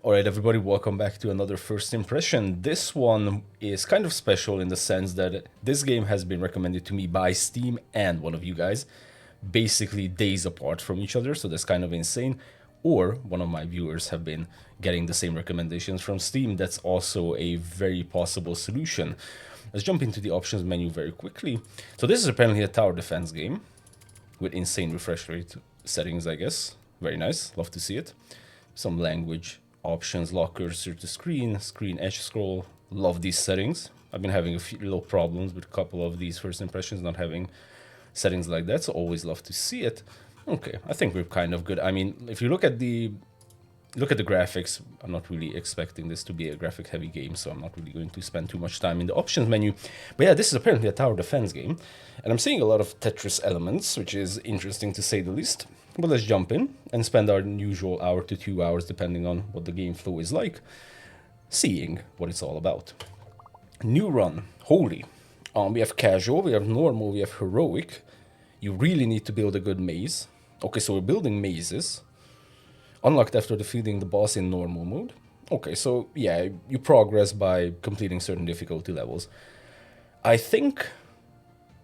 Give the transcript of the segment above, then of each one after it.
Alright everybody, welcome back to another first impression. This one is kind of special in the sense that this game has been recommended to me by Steam and one of you guys, basically days apart from each other, so that's kind of insane. Or one of my viewers have been getting the same recommendations from Steam. That's also a very possible solution. Let's jump into the options menu very quickly. So this is apparently a tower defense game with insane refresh rate settings, I guess. Very nice, love to see it. Some language options, lock cursor to screen, screen edge scroll. Love these settings. I've been having a few little problems with a couple of these first impressions not having settings like that, so always love to see it. Okay, I think we're kind of good. I mean, if you look at the graphics, I'm not really expecting this to be a graphic heavy game, so I'm not really going to spend too much time in the options menu. But yeah, this is apparently a tower defense game, and I'm seeing a lot of Tetris elements, which is interesting to say the least. But let's jump in and spend our usual hour to 2 hours, depending on what the game flow is like, seeing what it's all about. New run, holy. We have casual, we have normal, we have heroic. You really need to build a good maze. Okay, so we're building mazes. Unlocked after defeating the boss in normal mode. Okay, so yeah, you progress by completing certain difficulty levels. I think,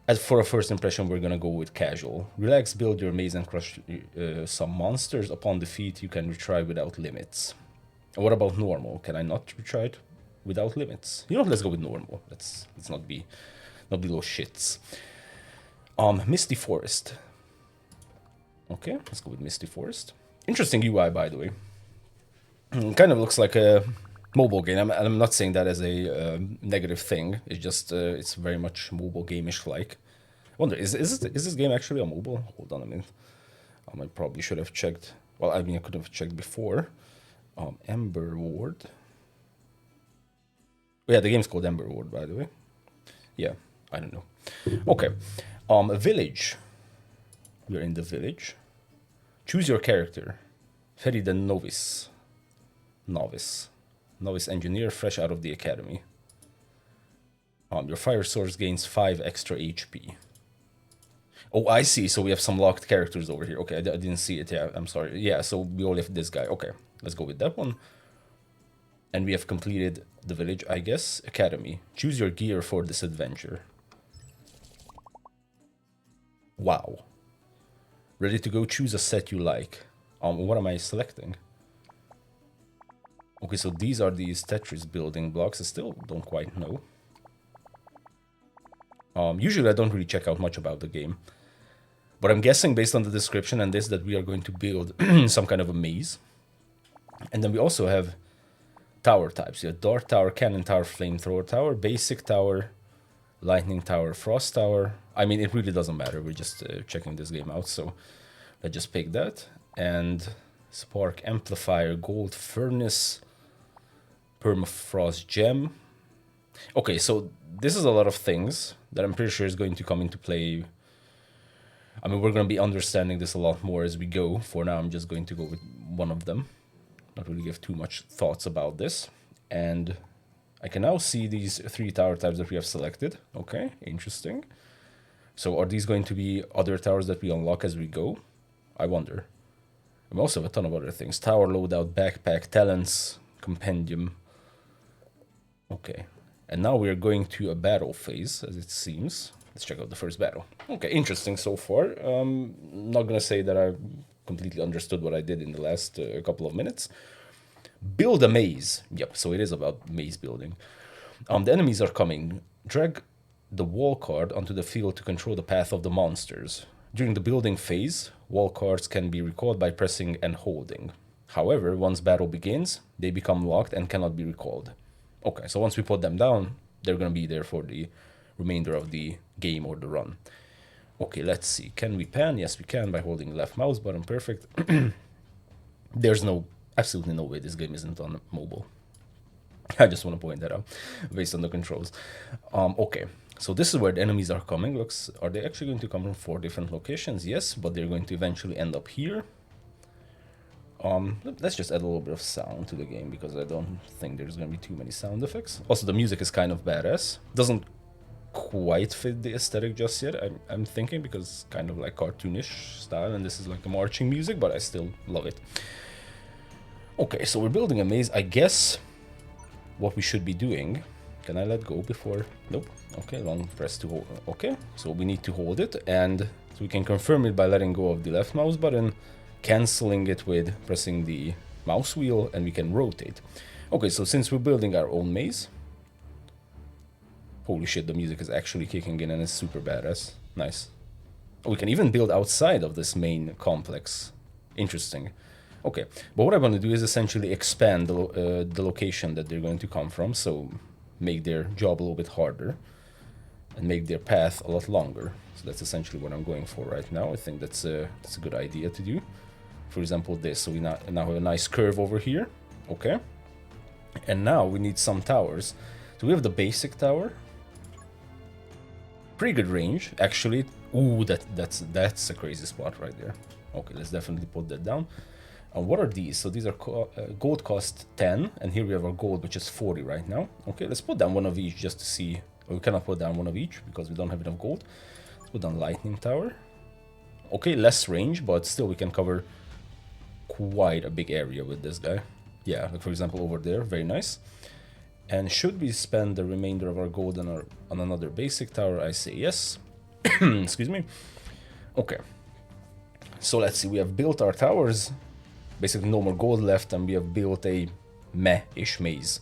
as for a first impression, we're gonna go with casual. Relax, build your maze and crush some monsters. Upon defeat, you can retry without limits. And what about normal? Can I not retry it without limits? You know, let's go with normal. Let's not be low shits. Misty Forest. Okay, let's go with Misty Forest. Interesting UI, by the way. Kind of looks like a mobile game. I'm not saying that as a negative thing. It's just it's very much mobile game-ish like. I wonder, is this game actually a mobile? Hold on a minute. I probably should have checked. Well, I mean, I could have checked before. Emberward. Oh, yeah, the game's called Emberward, by the way. Yeah, I don't know. Okay. A village. We're in the village. Choose your character. Ferry the novice. Novice engineer, fresh out of the academy. Your fire source gains 5 extra HP. Oh, I see. So we have some locked characters over here. Okay, I didn't see it. Yeah, I'm sorry. Yeah, so we only have this guy. Okay, let's go with that one. And we have completed the village, I guess. Academy. Choose your gear for this adventure. Wow. Ready to go? Choose a set you like. What am I selecting? Okay, so these are these Tetris building blocks. I still don't quite know. Usually I don't really check out much about the game. But I'm guessing based on the description and this that we are going to build some kind of a maze. And then we also have tower types. You have Dart Tower, Cannon Tower, Flamethrower Tower, Basic Tower, Lightning Tower, Frost Tower. I mean, it really doesn't matter. We're just checking this game out. So let's just pick that. And Spark Amplifier, Gold Furnace, Permafrost Gem. Okay, so this is a lot of things that I'm pretty sure is going to come into play. I mean, we're going to be understanding this a lot more as we go. For now, I'm just going to go with one of them. Not really give too much thoughts about this. And I can now see these 3 tower types that we have selected. Okay, interesting. So are these going to be other towers that we unlock as we go? I wonder. We also have a ton of other things. Tower loadout, backpack, talents, compendium. Okay. And now we are going to a battle phase, as it seems. Let's check out the first battle. Okay, interesting so far. Not gonna say that I completely understood what I did in the last couple of minutes. Build a maze. Yep, so it is about maze building. The enemies are coming. Drag the wall card onto the field to control the path of the monsters. During the building phase, wall cards can be recalled by pressing and holding. However, once battle begins, they become locked and cannot be recalled. Okay, so once we put them down, they're going to be there for the remainder of the game or the run. Okay, let's see. Can we pan? Yes, we can by holding the left mouse button. Perfect. There's absolutely no way this game isn't on mobile. I just want to point that out based on the controls. Okay, so this is where the enemies are coming. Are they actually going to come from 4 different locations? Yes, but they're going to eventually end up here. Let's just add a little bit of sound to the game because I don't think there's going to be too many sound effects. Also, the music is kind of badass. Doesn't quite fit the aesthetic just yet, I'm thinking, because it's kind of like cartoonish style and this is like a marching music, but I still love it. Okay, so we're building a maze. I guess what we should be doing... Can I let go before? Nope. Okay, long press to hold. Okay, so we need to hold it, and so we can confirm it by letting go of the left mouse button, canceling it with pressing the mouse wheel, and we can rotate. Okay, so since we're building our own maze... Holy shit, the music is actually kicking in and it's super badass. Nice. We can even build outside of this main complex. Interesting. Okay, but what I want to do is essentially expand the location that they're going to come from, so make their job a little bit harder and make their path a lot longer. So that's essentially what I'm going for right now. I think that's a good idea to do. For example, this. So we now have a nice curve over here. Okay. And now we need some towers. So we have the basic tower. Pretty good range, actually. Ooh, that's a crazy spot right there. Okay, let's definitely put that down. What are these? So these are gold cost 10, and here we have our gold, which is 40 right now. Okay, let's put down one of each just to see. Well, we cannot put down one of each because we don't have enough gold. Let's put down lightning tower. Okay, less range, but still we can cover quite a big area with this guy. Yeah, like for example over there, very nice. And should we spend the remainder of our gold on another basic tower? I say yes. Excuse me. Okay. So let's see, we have built our towers. Basically no more gold left, and we have built a meh-ish maze.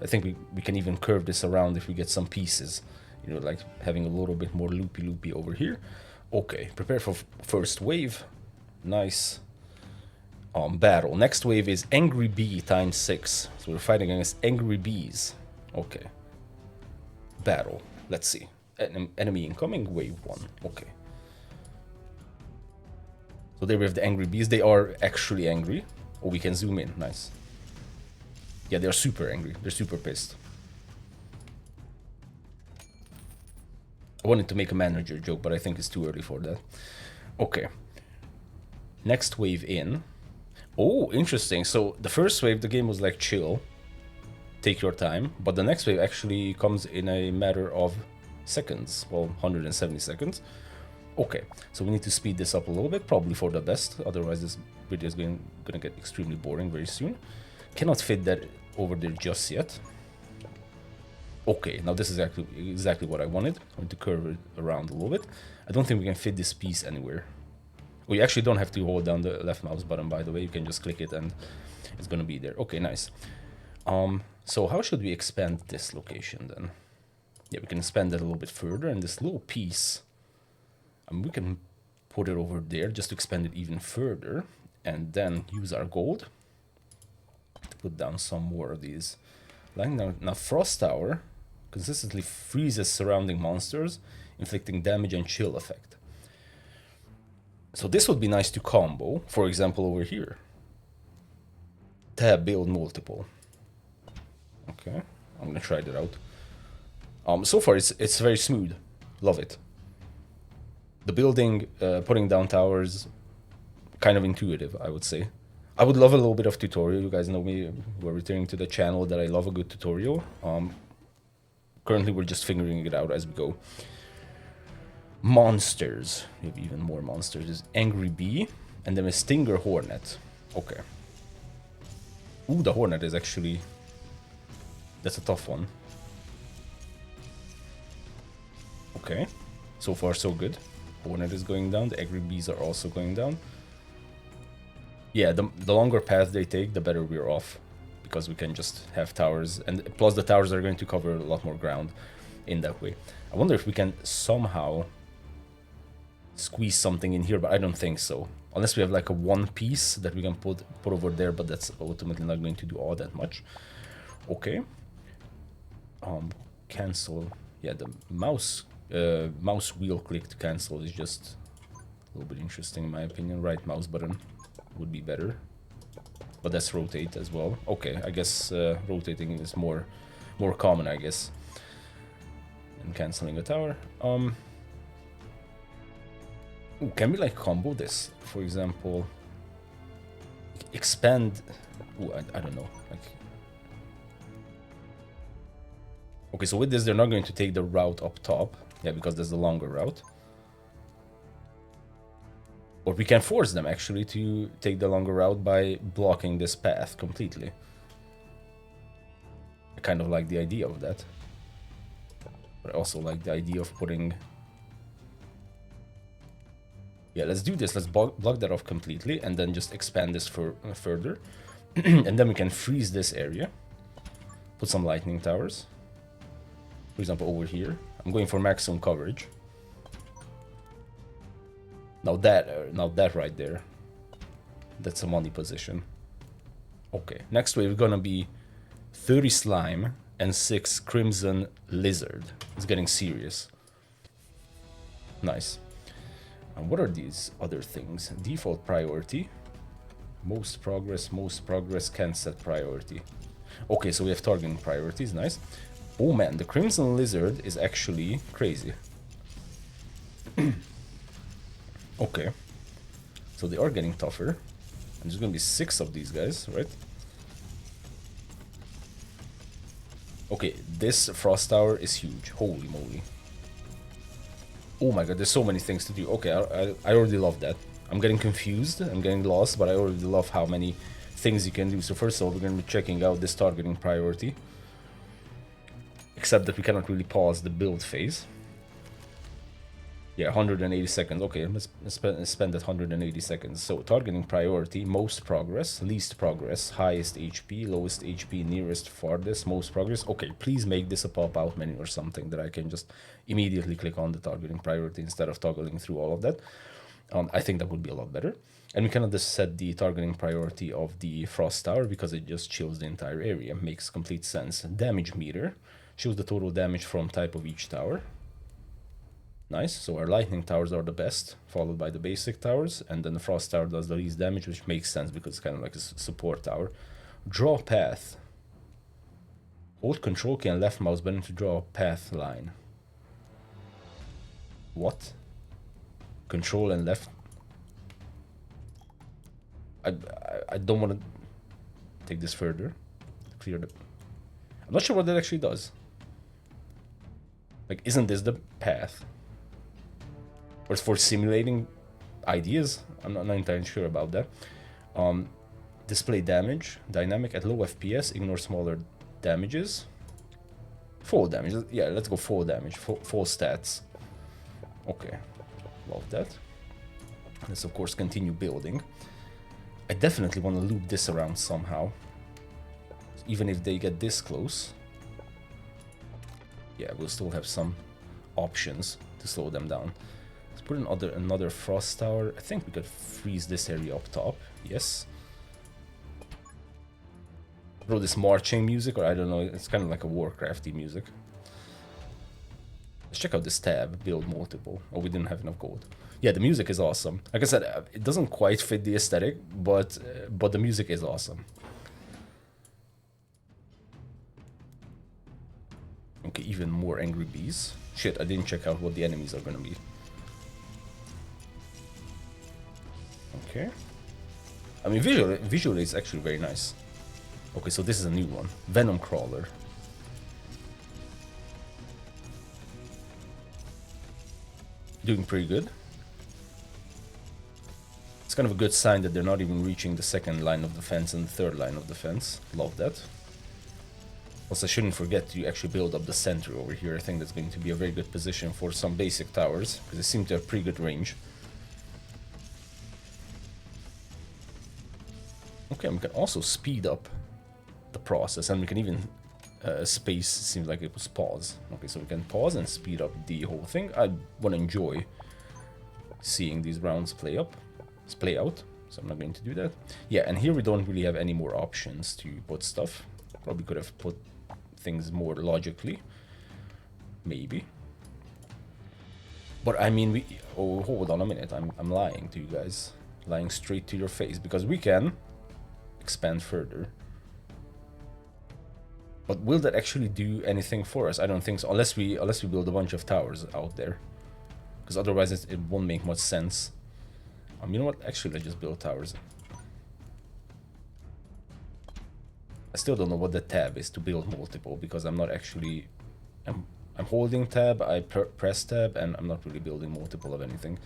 I think we can even curve this around if we get some pieces. You know, like having a little bit more loopy-loopy over here. Okay, prepare for first wave. Nice. Battle. Next wave is Angry Bee times 6. So we're fighting against Angry Bees. Okay. Battle. Let's see. Enemy incoming, wave 1. Okay. So there we have the Angry Bees. They are actually angry. Oh, we can zoom in. Nice. Yeah, they're super angry. They're super pissed. I wanted to make a manager joke, but I think it's too early for that. Okay. Next wave in. Oh, interesting. So the first wave, the game was like chill. Take your time. But the next wave actually comes in a matter of seconds. Well, 170 seconds. Okay, so we need to speed this up a little bit, probably for the best. Otherwise, this video is gonna get extremely boring very soon. Cannot fit that over there just yet. Okay, now this is exactly what I wanted. I'm going to curve it around a little bit. I don't think we can fit this piece anywhere. We actually don't have to hold down the left mouse button, by the way. You can just click it and it's gonna be there. Okay, nice. So how should we expand this location then? Yeah, we can expand it a little bit further, and this little piece, we can put it over there just to expand it even further, and then use our gold to put down some more of these. Now Frost Tower consistently freezes surrounding monsters, inflicting damage and chill effect. So this would be nice to combo, for example over here. Tab build multiple. Okay, I'm gonna try that out. So far it's very smooth. Love it. The building, putting down towers, kind of intuitive, I would say. I would love a little bit of tutorial. You guys know me, we're returning to the channel that I love a good tutorial. Currently we're just figuring it out as we go. Monsters. We have even more monsters. There's Angry Bee, and then a Stinger Hornet. Okay. Ooh, the Hornet is actually... That's a tough one. Okay. So far so good. Hornet is going down. The Angry Bees are also going down. Yeah, the longer path they take, the better we're off. Because we can just have towers. And plus the towers are going to cover a lot more ground in that way. I wonder if we can somehow squeeze something in here, but I don't think so. Unless we have like a one piece that we can put over there, but that's ultimately not going to do all that much. Okay. Cancel. Yeah, the mouse wheel click to cancel is just a little bit interesting in my opinion. Right mouse button would be better. But that's rotate as well. Okay, I guess rotating is more common, I guess. And canceling a tower. Ooh, can we like combo this? For example, expand. Ooh, I don't know. Like, okay, so with this, they're not going to take the route up top. Yeah, because that's the longer route. Or we can force them actually to take the longer route by blocking this path completely. I kind of like the idea of that. But I also like the idea of putting... Yeah, let's do this. Let's block that off completely and then just expand this further. And then we can freeze this area. Put some lightning towers. For example, over here. I'm going for maximum coverage. Now that right there. That's a money position. Okay, next wave is gonna be 30 slime and 6 crimson lizard. It's getting serious. Nice. And what are these other things? Default priority. Most progress, can't set priority. Okay, so we have targeting priorities, nice. Oh man, the crimson lizard is actually crazy. Okay. So they are getting tougher. And there's gonna be 6 of these guys, right? Okay, this frost tower is huge. Holy moly. Oh my god, there's so many things to do. Okay, I already love that. I'm getting confused, I'm getting lost, but I already love how many things you can do. So first of all, we're going to be checking out this targeting priority. Except that we cannot really pause the build phase. Yeah, 180 seconds. Okay, let's spend that 180 seconds. So targeting priority, most progress, least progress, highest HP, lowest HP, nearest, farthest, most progress. Okay, please make this a pop-out menu or something that I can just immediately click on the targeting priority instead of toggling through all of that. I think that would be a lot better. And we cannot just set the targeting priority of the frost tower because it just chills the entire area. Makes complete sense. Damage meter shows the total damage from type of each tower. Nice, so our lightning towers are the best, followed by the basic towers, and then the frost tower does the least damage, which makes sense because it's kind of like a support tower. Draw path. Hold control key and left mouse button to draw a path line. What? Control and left. I don't want to take this further. Clear the... I'm not sure what that actually does. Like, isn't this the path? Or it's for simulating ideas? I'm not entirely sure about that. Display damage. Dynamic at low FPS. Ignore smaller damages. Full damage. Yeah, let's go full damage. Full stats. Okay. Love that. Let's of course continue building. I definitely want to loop this around somehow. Even if they get this close. Yeah, we'll still have some options to slow them down. Let's put another frost tower. I think we could freeze this area up top. Yes. Throw this marching music, or I don't know, it's kind of like a Warcrafty music. Let's check out this tab, build multiple. Oh, we didn't have enough gold. Yeah, the music is awesome. Like I said, it doesn't quite fit the aesthetic, but the music is awesome. Okay, even more angry bees. Shit, I didn't check out what the enemies are gonna be. Okay. I mean, visually it's actually very nice. Okay, so this is a new one. Venom Crawler. Doing pretty good. It's kind of a good sign that they're not even reaching the second line of defense and the third line of defense. Love that. Also, I shouldn't forget to actually build up the center over here. I think that's going to be a very good position for some basic towers, because they seem to have pretty good range. Okay, and we can also speed up the process, and we can even space, seems like it was pause. Okay, so we can pause and speed up the whole thing. I want to enjoy seeing these rounds play out, so I'm not going to do that. Yeah, and here we don't really have any more options to put stuff. Probably could have put things more logically, maybe. But I mean, oh, hold on a minute, I'm lying to you guys, lying straight to your face, because we can expand further. But will that actually do anything for us? I don't think so, unless we build a bunch of towers out there, because otherwise it won't make much sense. You know what? Actually, let's just build towers. I still don't know what the tab is to build multiple, because I'm not actually... I'm holding tab, I press tab, and I'm not really building multiple of anything.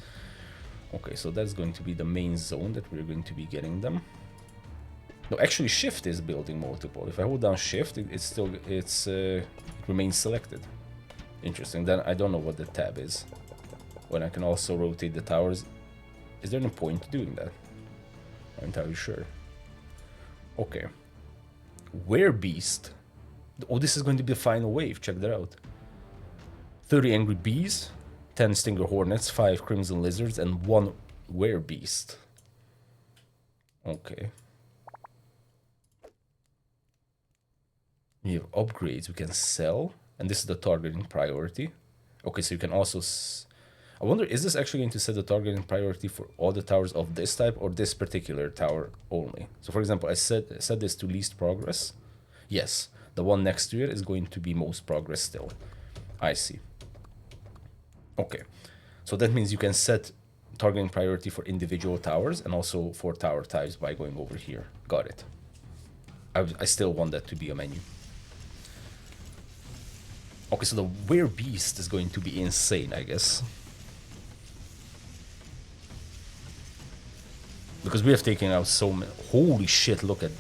Okay, so that's going to be the main zone that we're going to be getting them. No, actually shift is building multiple. If I hold down shift, it remains selected. Interesting. Then I don't know what the tab is. When I can also rotate the towers. Is there any point to doing that? I'm not entirely sure. Okay. Werebeast. Oh, this is going to be the final wave. Check that out. 30 angry bees, 10 stinger hornets, 5 crimson lizards, and 1 werebeast. Okay. We have upgrades we can sell, and this is the targeting priority. Okay, so you can also... I wonder, is this actually going to set the targeting priority for all the towers of this type or this particular tower only? So for example, I set this to least progress. Yes, the one next to it is going to be most progress still. I see. Okay, so that means you can set targeting priority for individual towers and also for tower types by going over here. Got it. I still want that to be a menu. Okay, so the werebeast is going to be insane, I guess. Because we have taken out so many. Holy shit, look at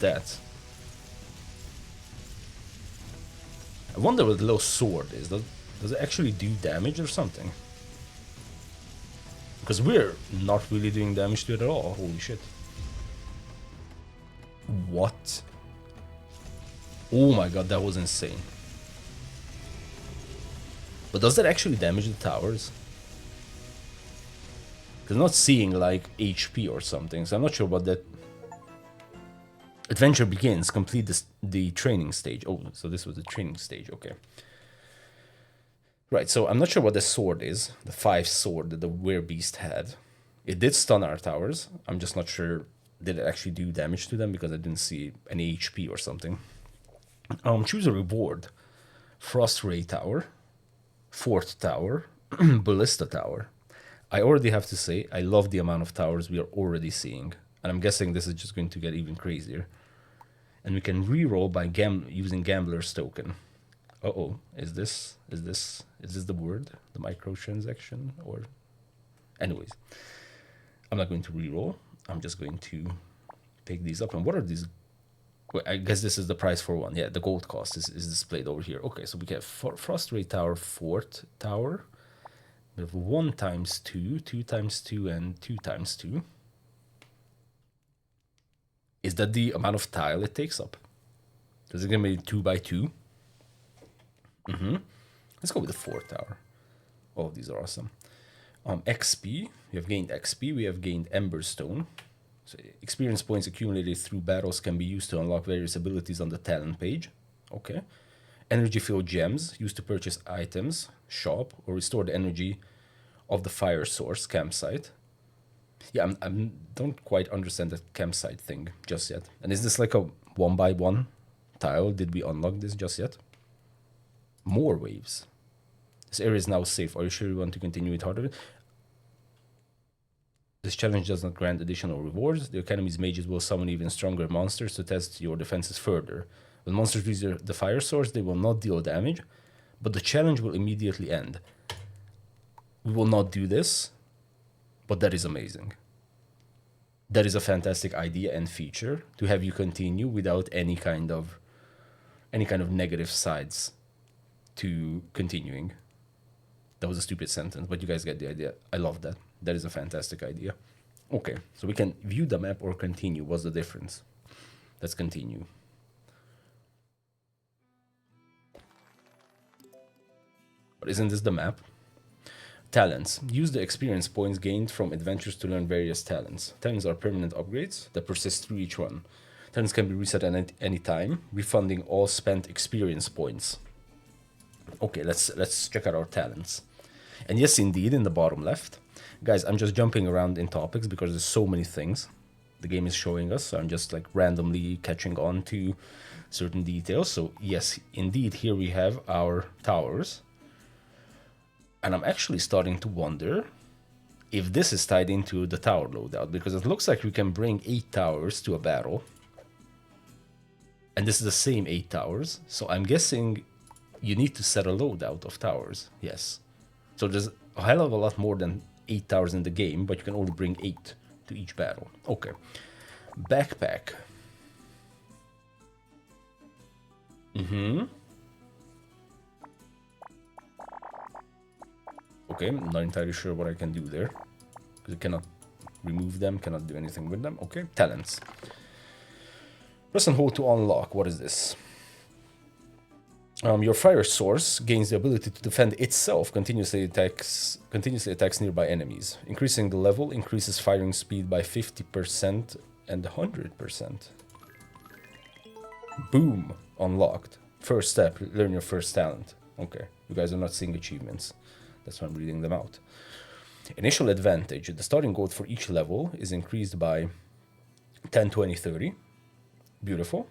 that. I wonder what the little sword is. Does it actually do damage or something? Because we're not really doing damage to it at all. Holy shit. What? Oh my god, that was insane. But does that actually damage the towers? Because I'm not seeing like HP or something, so I'm not sure what that... Adventure begins. Complete the training stage. Oh, so this was the training stage, okay. Right, so I'm not sure what the sword is. The 5 sword that the werebeast had. It did stun our towers. I'm just not sure did it actually do damage to them because I didn't see any HP or something. Choose a reward. Frost Ray Tower. Fort Tower. Ballista Tower. I already have to say, I love the amount of towers we are already seeing. And I'm guessing this is just going to get even crazier. And we can reroll by using Gambler's Token. Uh-oh, is this the word? The microtransaction? Or... Anyways. I'm not going to reroll. I'm just going to pick these up. And what are these? Well, I guess this is the price for one. Yeah, the gold cost is displayed over here. Okay, so we get Frost Ray Tower, Fort Tower. We have 1 times 2, 2 times 2, and 2 times 2. Is that the amount of tile it takes up? Is it going to be 2 by 2? Let's go with the 4 tower. Oh, these are awesome. XP. We have gained XP. We have gained Emberstone. So experience points accumulated through battles can be used to unlock various abilities on the talent page. Okay. Energy-filled gems used to purchase items, shop, or restore the energy of the fire source campsite. Yeah, I don't quite understand that campsite thing just yet. And is this like a 1x1 tile? Did we unlock this just yet? More waves. This area is now safe. Are you sure you want to continue it harder? This challenge does not grant additional rewards. The Academy's mages will summon even stronger monsters to test your defenses further. When monsters reach the fire source, they will not deal damage, but the challenge will immediately end. We will not do this, but that is amazing. That is a fantastic idea and feature to have you continue without any kind of negative sides to continuing. That was a stupid sentence, but you guys get the idea. I love that. That is a fantastic idea. Okay, so we can view the map or continue. What's the difference? Let's continue. But isn't this the map? Talents. Use the experience points gained from adventures to learn various talents. Talents are permanent upgrades that persist through each one. Talents can be reset at any time, refunding all spent experience points. Okay, let's check out our talents. And yes, indeed, in the bottom left. Guys, I'm just jumping around in topics because there's so many things the game is showing us. So I'm just like randomly catching on to certain details. So yes, indeed, here we have our towers. And I'm actually starting to wonder if this is tied into the tower loadout, because it looks like we can bring 8 towers to a battle. And this is the same 8 towers. So I'm guessing you need to set a loadout of towers. Yes. So there's a hell of a lot more than 8 towers in the game, but you can only bring 8 to each battle. Okay. Backpack. Okay, I'm not entirely sure what I can do there, because I cannot remove them, cannot do anything with them. Okay, talents. Press and hold to unlock. What is this? Your fire source gains the ability to defend itself, continuously attacks nearby enemies. Increasing the level increases firing speed by 50% and 100%. Boom! Unlocked. First step, learn your first talent. Okay, you guys are not seeing achievements. That's why I'm reading them out. Initial advantage. The starting gold for each level is increased by 10, 20, 30. Beautiful.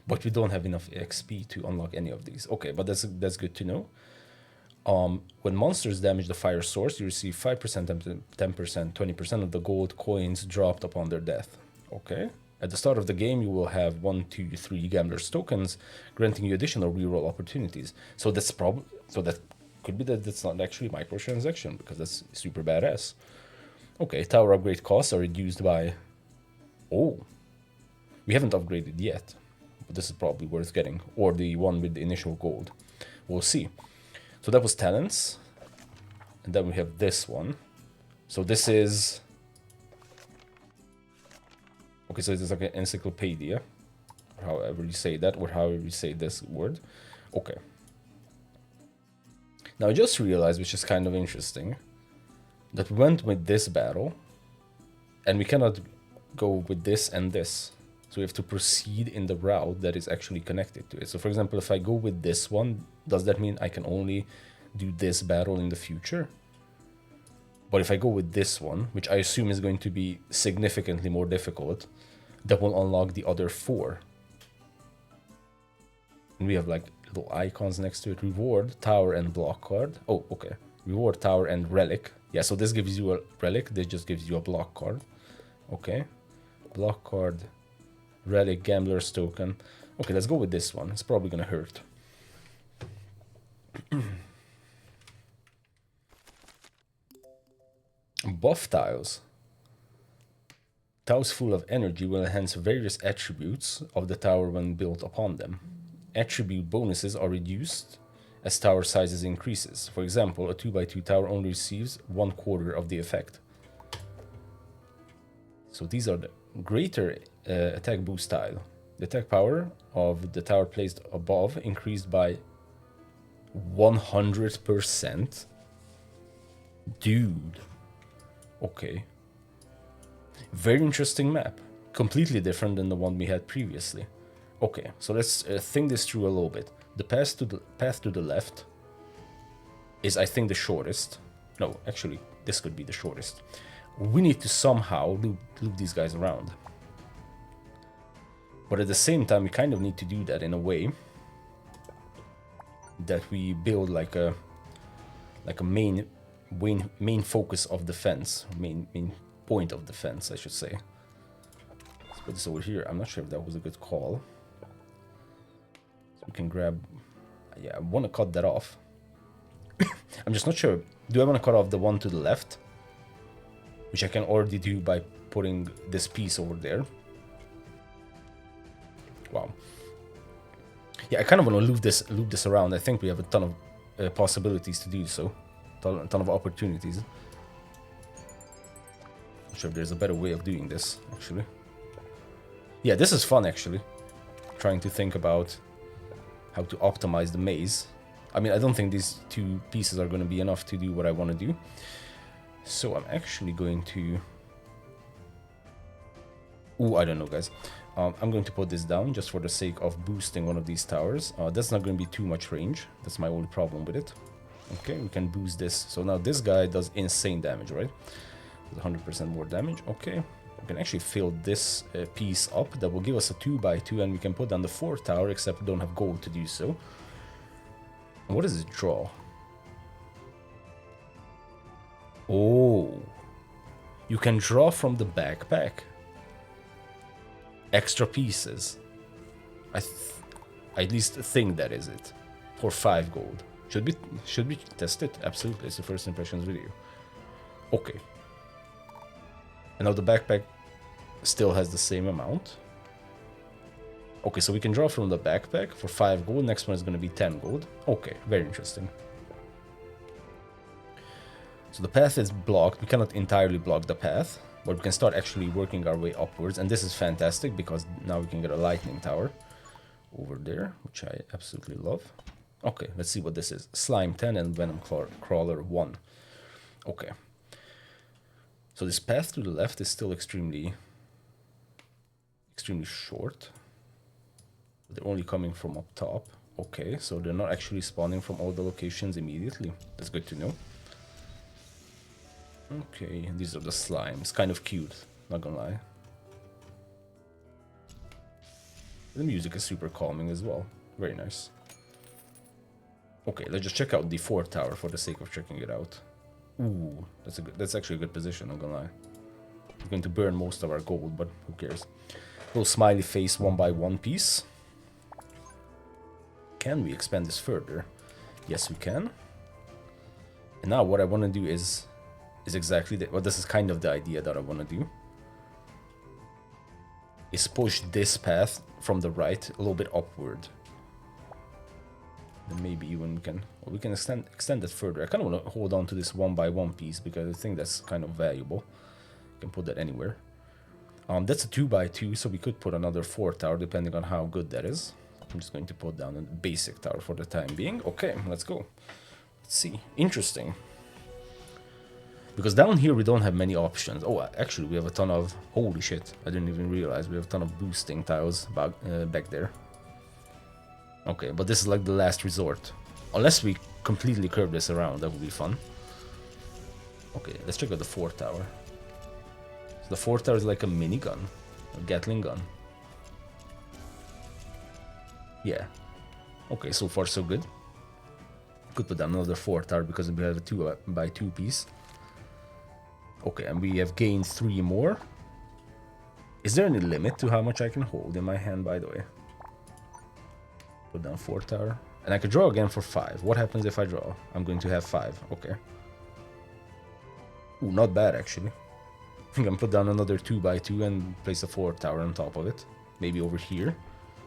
But we don't have enough XP to unlock any of these. Okay, but that's good to know. When monsters damage the fire source, you receive 5%, 10%, 20% of the gold coins dropped upon their death. Okay. At the start of the game, you will have 1, 2, 3 gambler's tokens, granting you additional reroll opportunities. So that's that could be that that's not actually microtransaction, because that's super badass. Okay, tower upgrade costs are reduced by... Oh, we haven't upgraded yet, but this is probably worth getting, or the one with the initial gold. We'll see. So that was talents, and then we have this one. So this is... Okay, so it's like an encyclopedia, or however you say that, or however you say this word. Okay. Now I just realized, which is kind of interesting, that we went with this battle, and we cannot go with this and this. So we have to proceed in the route that is actually connected to it. So for example, if I go with this one, does that mean I can only do this battle in the future? But if I go with this one, which I assume is going to be significantly more difficult, that will unlock the other 4. And we have like little icons next to it. Reward, tower, and block card. Oh, okay. Reward, tower, and relic. Yeah, so this gives you a relic. This just gives you a block card. Okay. Block card, relic, gambler's token. Okay, let's go with this one. It's probably gonna hurt. Buff tiles. Tiles full of energy will enhance various attributes of the tower when built upon them. Attribute bonuses are reduced as tower sizes increases. For example, a 2x2 tower only receives 1/4 of the effect. So these are the greater attack boost tile. The attack power of the tower placed above increased by 100%. Dude. Okay. Very interesting map. Completely different than the one we had previously. Okay, so let's think this through a little bit. The path to the left is, I think, the shortest. No, actually, this could be the shortest. We need to somehow loop these guys around. But at the same time, we kind of need to do that in a way that we build like a main focus of defense, main point of defense, I should say. Let's put this over here. I'm not sure if that was a good call. So we can grab... Yeah, I want to cut that off. I'm just not sure. Do I want to cut off the one to the left? Which I can already do by putting this piece over there. Wow. Yeah, I kind of want to loop this around. I think we have a ton of possibilities to do so. A ton of opportunities. Not sure if there's a better way of doing this, actually. Yeah, this is fun, actually. Trying to think about how to optimize the maze. I mean, I don't think these 2 pieces are going to be enough to do what I want to do. So I'm actually going to... Ooh, I don't know, guys. I'm going to put this down just for the sake of boosting one of these towers. That's not going to be too much range. That's my only problem with it. Okay, we can boost this. So now this guy does insane damage, right? 100% more damage. Okay, we can actually fill this piece up. That will give us a 2x2, and we can put down the 4th tower, except we don't have gold to do so. And what does it draw? Oh, you can draw from the backpack extra pieces. I at least think that is it. For 5 gold. Should we test it? Absolutely. It's the first impressions video. Okay. And now the backpack still has the same amount. Okay, so we can draw from the backpack for 5 gold. Next one is going to be 10 gold. Okay, very interesting. So the path is blocked. We cannot entirely block the path, but we can start actually working our way upwards. And this is fantastic because now we can get a lightning tower over there, which I absolutely love. Okay, let's see what this is. Slime 10 and Venom Crawler 1. Okay. So this path to the left is still extremely short. They're only coming from up top. Okay, so they're not actually spawning from all the locations immediately. That's good to know. Okay, these are the slimes. Kind of cute, not gonna lie. The music is super calming as well. Very nice. Okay, let's just check out the 4th tower for the sake of checking it out. Ooh, that's actually a good position, not gonna lie. We're going to burn most of our gold, but who cares? Little smiley face 1x1 piece. Can we expand this further? Yes, we can. And now what I want to do is exactly well, this is kind of the idea that I want to do. Is push this path from the right a little bit upward. Then maybe even we can extend it further. I kind of want to hold on to this 1x1 piece because I think that's kind of valuable. You can put that anywhere. That's a 2x2, so we could put another 4th tower depending on how good that is. I'm just going to put down a basic tower for the time being. Okay, let's go. Let's see. Interesting. Because down here we don't have many options. Oh, actually we have a ton of... Holy shit, I didn't even realize we have a ton of boosting tiles back there. Okay, but this is like the last resort. Unless we completely curve this around, that would be fun. Okay, let's check out the 4th tower. So the 4th tower is like a minigun. A Gatling gun. Yeah. Okay, so far so good. Could put down another 4th tower because we have a 2x2 piece. Okay, and we have gained 3 more. Is there any limit to how much I can hold in my hand, by the way? Put down 4th tower. And I could draw again for 5. What happens if I draw? I'm going to have 5. Okay. Ooh, not bad, actually. I think I'm put down another 2x2 and place a 4th tower on top of it. Maybe over here.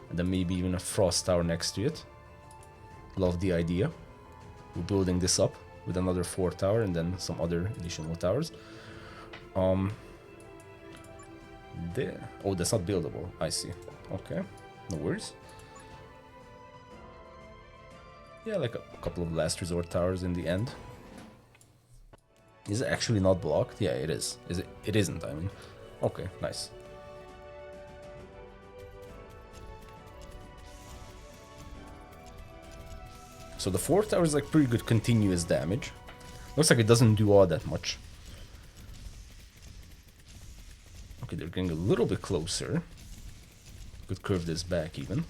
And then maybe even a frost tower next to it. Love the idea. We're building this up with another 4th tower and then some other additional towers. There. Oh, that's not buildable. I see. Okay. No worries. Yeah, like a couple of last resort towers in the end. Is it actually not blocked? Yeah, it is. Is it? It isn't, I mean. Okay, nice. So the 4th tower is like pretty good continuous damage. Looks like it doesn't do all that much. Okay, they're getting a little bit closer. Could curve this back even.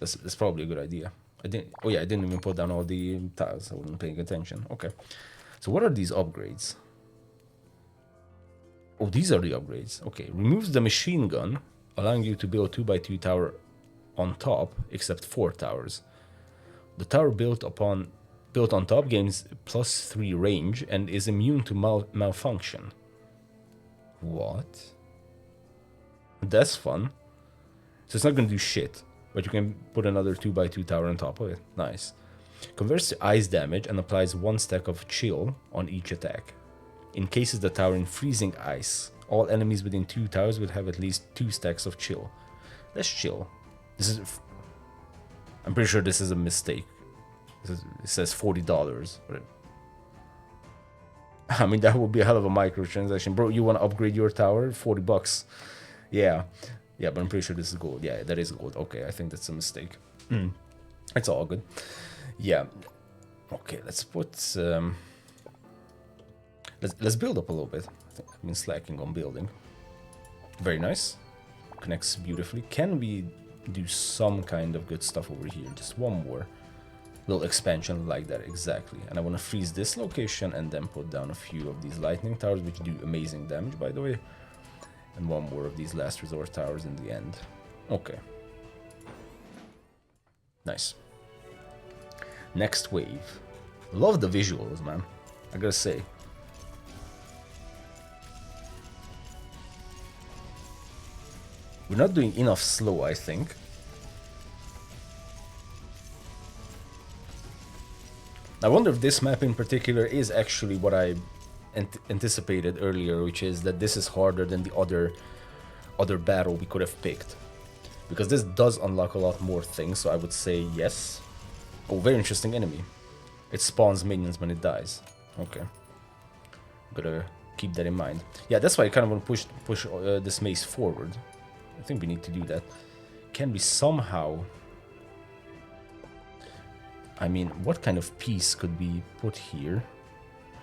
That's probably a good idea. I didn't even put down all the tiles. I wasn't paying attention. Okay. So what are these upgrades? Oh, these are the upgrades. Okay. Removes the machine gun, allowing you to build 2x2 tower on top, except 4 towers. The tower built on top gains +3 range and is immune to malfunction. What? That's fun. So it's not going to do shit, but you can put another 2x2 tower on top of it. Nice. Converts to ice damage and applies 1 stack of chill on each attack. Encases the tower in freezing ice. All enemies within 2 towers will have at least 2 stacks of chill. Let's chill. I'm pretty sure this is a mistake. It says $40. I mean, that would be a hell of a microtransaction. Bro, you want to upgrade your tower? $40. Yeah. Yeah, but I'm pretty sure this is gold. Yeah, that is gold. Okay, I think that's a mistake. It's all good. Yeah. Okay, let's put... Let's build up a little bit. I've been slacking on building. Very nice. Connects beautifully. Can we do some kind of good stuff over here? Just one more little expansion like that, exactly. And I want to freeze this location and then put down a few of these lightning towers, which do amazing damage, by the way. And one more of these last resort towers in the end. Okay. Nice. Next wave. Love the visuals, man. I gotta say. We're not doing enough slow, I think. I wonder if this map in particular is actually what I anticipated earlier, which is that this is harder than the other battle we could have picked. Because this does unlock a lot more things, so I would say yes. Oh, very interesting enemy. It spawns minions when it dies. Okay. Gotta keep that in mind. Yeah, that's why I kind of want to push this maze forward. I think we need to do that. Can we somehow... I mean, what kind of piece could be put here?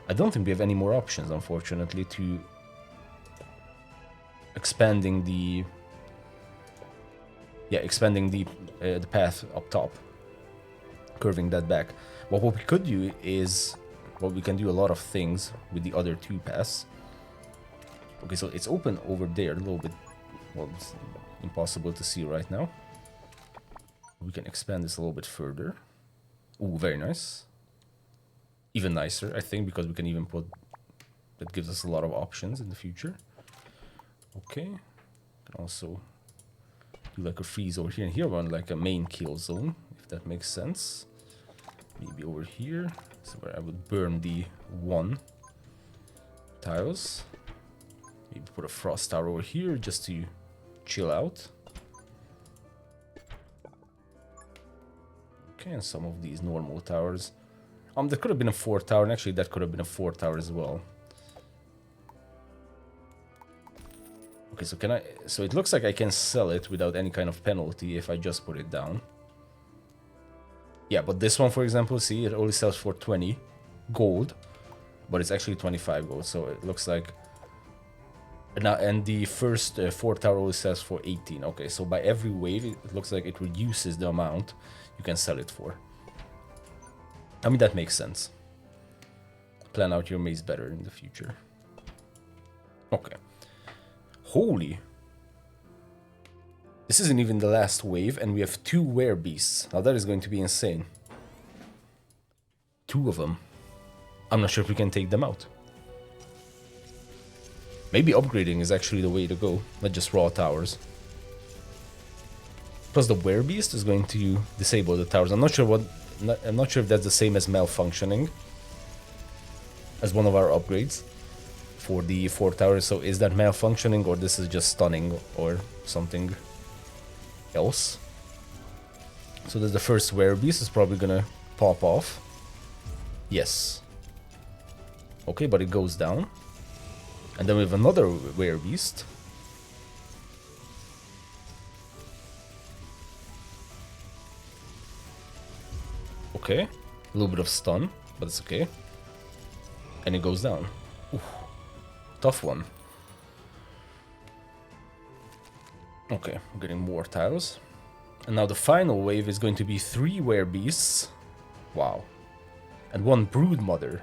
I don't think we have any more options, unfortunately, to expanding the path up top, curving that back. But what we could do is, well, we can do a lot of things with the other two paths. Okay, so it's open over there a little bit. Well, it's impossible to see right now. We can expand this a little bit further. Ooh, very nice. Even nicer, I think, because we can even put... That gives us a lot of options in the future. Okay. Can also do like a freeze over here. And here one like a main kill zone, if that makes sense. Maybe over here. So where I would burn the 1 tiles. Maybe put a frost tower over here just to chill out. Okay, and some of these normal towers. There could have been a 4 tower, and actually that could have been a 4 tower as well. Okay, so can I... So it looks like I can sell it without any kind of penalty if I just put it down. Yeah, but this one, for example, see, it only sells for 20 gold, but it's actually 25 gold, so it looks like... Now, and the first 4 tower only sells for 18. Okay, so by every wave, it looks like it reduces the amount you can sell it for. I mean, that makes sense. Plan out your maze better in the future. Okay. Holy. This isn't even the last wave, and we have 2 werebeasts. Now that is going to be insane. 2 of them. I'm not sure if we can take them out. Maybe upgrading is actually the way to go, not just raw towers. Plus the werebeast is going to disable the towers. I'm not sure if that's the same as malfunctioning as one of our upgrades for the 4 towers. So is that malfunctioning, or this is just stunning or something else? So there's the first werebeast is probably gonna pop off. Yes. Okay, but it goes down. And then we have another werebeast. Okay, a little bit of stun, but it's okay. And it goes down. Oof. Tough one. Okay, we're getting more tiles. And now the final wave is going to be 3 werebeasts. Wow. And 1 broodmother.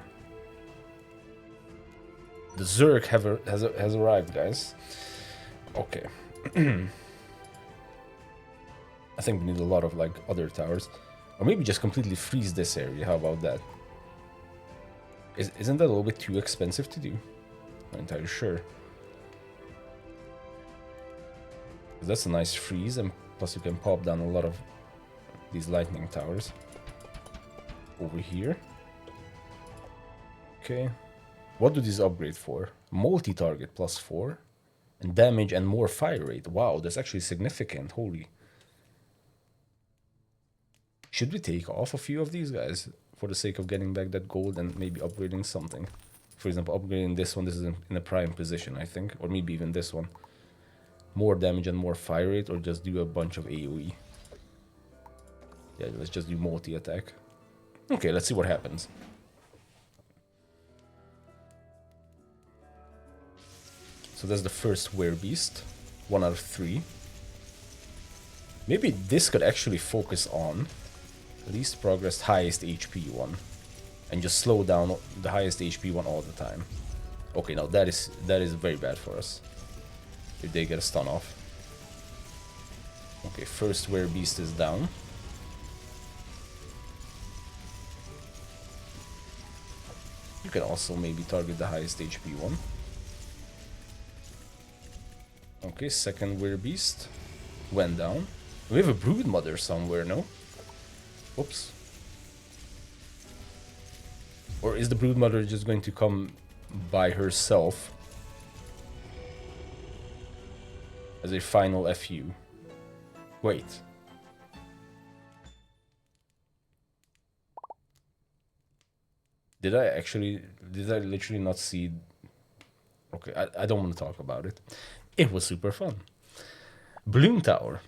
The Zerg has arrived, guys. Okay. I think we need a lot of like other towers. Or maybe just completely freeze this area. How about that? Isn't that a little bit too expensive to do? I'm not entirely sure. That's a nice freeze, and plus you can pop down a lot of these lightning towers. Over here. Okay. What do these upgrade for? Multi-target plus 4. And damage and more fire rate. Wow, that's actually significant. Holy. Should we take off a few of these guys for the sake of getting back that gold and maybe upgrading something? For example, upgrading this one. This is in a prime position, I think. Or maybe even this one. More damage and more fire rate, or just do a bunch of AoE. Yeah, let's just do multi-attack. Okay, let's see what happens. So that's the first werebeast. 1 out of 3. Maybe this could actually focus on least progressed, highest HP one. And just slow down the highest HP one all the time. Okay, now that is very bad for us. If they get a stun off. Okay, first werebeast is down. You can also maybe target the highest HP one. Okay, second Beast went down. We have a brood mother somewhere, no? Oops. Or is the brood mother just going to come by herself as a final FU? Wait. Did I literally not see? Okay, I don't want to talk about it. It was super fun. Balloon Tower.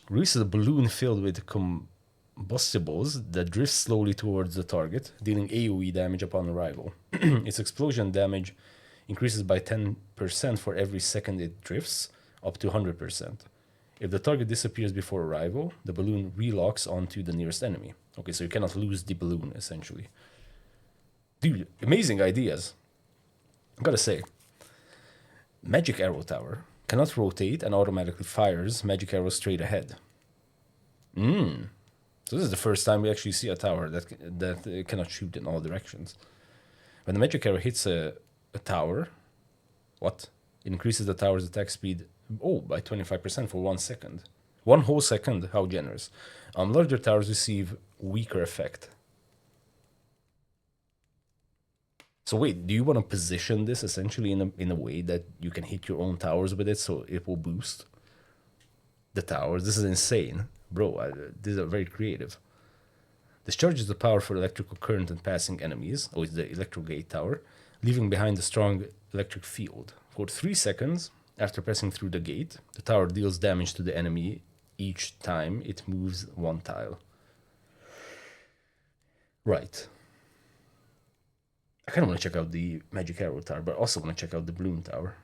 Releases a balloon filled with combustibles that drifts slowly towards the target, dealing AoE damage upon arrival. Its explosion damage increases by 10% for every second it drifts, up to 100%. If the target disappears before arrival, the balloon relocks onto the nearest enemy. Okay, so you cannot lose the balloon, essentially. Dude, amazing ideas. I gotta say. Magic Arrow Tower. Cannot rotate and automatically fires magic arrows straight ahead. So this is the first time we actually see a tower that cannot shoot in all directions. When the magic arrow hits a tower, what? It increases the tower's attack speed, by 25% for 1 second. 1 whole second? How generous. Larger towers receive weaker effect. So wait, do you want to position this essentially in a way that you can hit your own towers with it so it will boost the towers? This is insane. Bro, these are very creative. Discharges the power for electrical current and passing enemies. Oh, it's the electro gate tower. Leaving behind a strong electric field. For 3 seconds, after passing through the gate, the tower deals damage to the enemy each time it moves 1 tile. Right. I kind of want to check out the Magic Arrow Tower, but I also want to check out the Bloom Tower.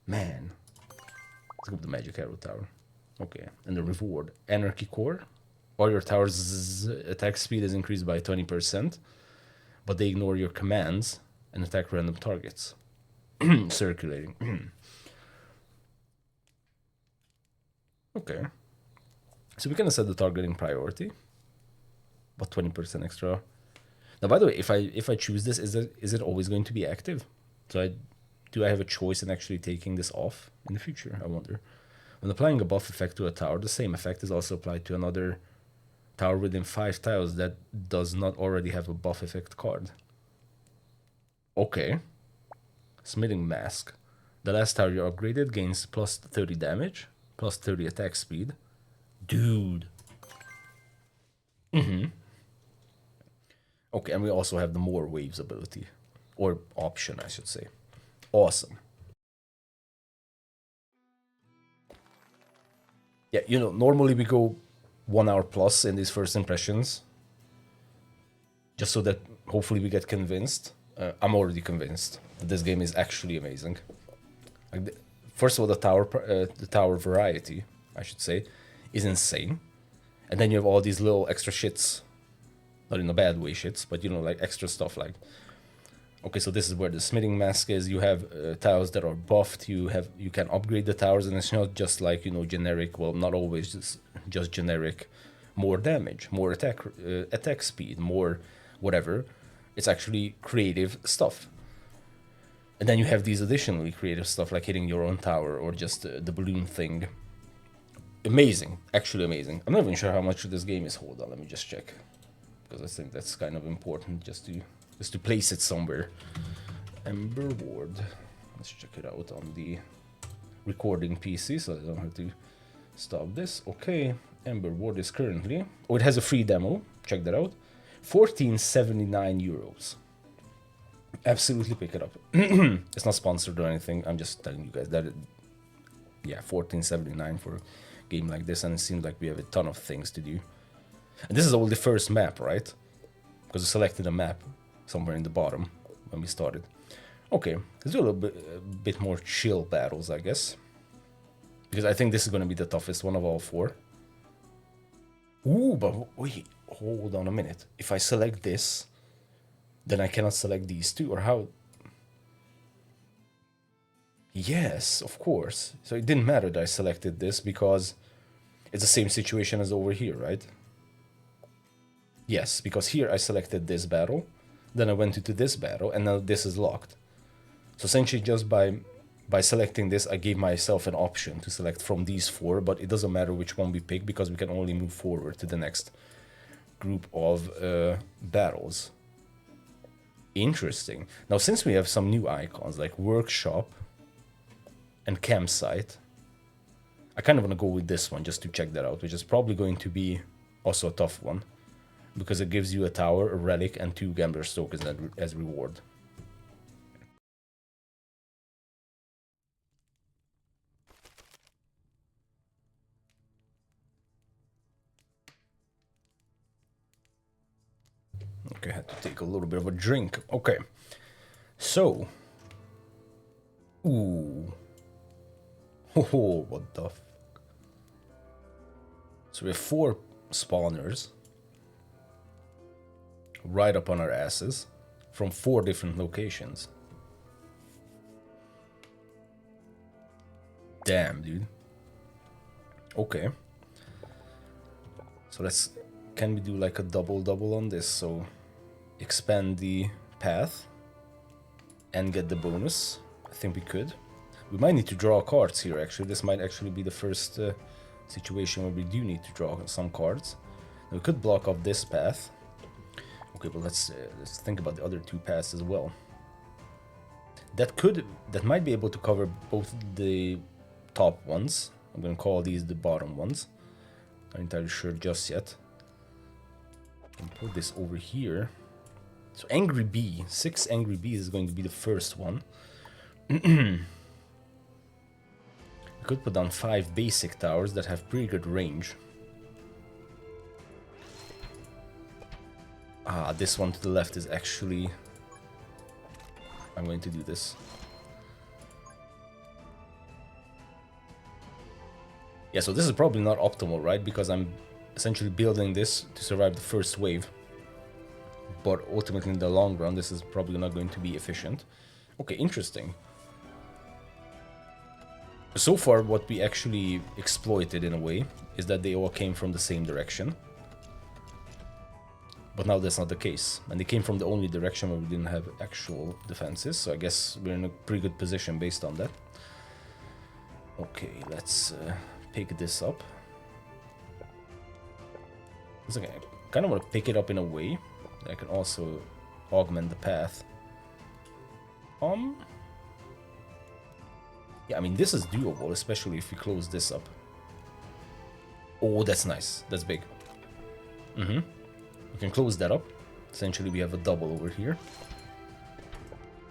Man. Let's go with the Magic Arrow Tower. Okay, and the reward. Anarchy Core. All your towers' attack speed is increased by 20%, but they ignore your commands and attack random targets. Circulating. Okay. So we can set the targeting priority, but 20% extra. Now, by the way, if I choose this, is it always going to be active? So do I have a choice in actually taking this off in the future? I wonder. When applying a buff effect to a tower, the same effect is also applied to another tower within 5 tiles that does not already have a buff effect card. Okay. Smithing Mask. The last tower you upgraded gains plus 30 damage, plus 30 attack speed. Dude. Okay, and we also have the More Waves ability. Or option, I should say. Awesome. Yeah, normally we go 1 hour plus in these first impressions. Just so that hopefully we get convinced. I'm already convinced that this game is actually amazing. First of all, the tower variety, I should say, is insane. And then you have all these little extra shits. Not in a bad way shits, but like extra stuff like... Okay, so this is where the Smithing Mask is. You have towers that are buffed. You can upgrade the towers, and it's not just like, generic, well, not always just generic, more damage, more attack speed, more whatever. It's actually creative stuff. And then you have these additionally creative stuff like hitting your own tower or just the balloon thing. Amazing, actually amazing. I'm not even sure how much this game is. Hold on, let me just check. Because I think that's kind of important just to place it somewhere. Emberward. Let's check it out on the recording PC so I don't have to stop this. Okay, Emberward is currently... Oh, it has a free demo. Check that out. 14.79 euros. Absolutely pick it up. It's not sponsored or anything. I'm just telling you guys that yeah, 14.79 for a game like this, and it seems like we have a ton of things to do. And this is all the first map, right? Because we selected a map somewhere in the bottom when we started. Okay, let's do a bit more chill battles, I guess. Because I think this is going to be the toughest one of all 4. Ooh, but wait, hold on a minute. If I select this, then I cannot select these two, or how? Yes, of course. So it didn't matter that I selected this because it's the same situation as over here, right? Yes, because here I selected this battle, then I went into this battle, and now this is locked. So essentially just by By selecting this, I gave myself an option to select from these 4, but it doesn't matter which one we pick because we can only move forward to the next group of battles. Interesting. Now, since we have some new icons like workshop and campsite, I kind of want to go with this one just to check that out, which is probably going to be also a tough one because it gives you a tower, a relic, and 2 gambler's tokens as reward. Okay, I had to take a little bit of a drink. Okay, so... Ooh. Oh, what the fuck? So we have 4 spawners right up on our asses from 4 different locations. Damn, dude. Okay. So let's... Can we do like a double on this? So expand the path and get the bonus. I think we could. We might need to draw cards here, actually. This might actually be the first situation where we do need to draw some cards. Now, we could block off this path. Okay, but let's think about the other 2 paths as well. That might be able to cover both the top ones. I'm gonna call these the bottom ones. Not entirely sure just yet. Can put this over here. So Angry Bee, 6 Angry Bees is going to be the first one. We could put down 5 basic towers that have pretty good range. Ah, this one to the left is actually... I'm going to do this. Yeah, so this is probably not optimal, right? Because I'm essentially building this to survive the first wave. But ultimately in the long run, this is probably not going to be efficient. Okay, interesting. So far, what we actually exploited in a way is that they all came from the same direction. But now that's not the case. And they came from the only direction where we didn't have actual defenses. So I guess we're in a pretty good position based on that. Okay, let's pick this up. It's okay. I kind of want to pick it up in a way that I can also augment the path. Yeah, I mean, this is doable, especially if we close this up. Oh, that's nice. That's big. We can close that up. Essentially, we have a double over here.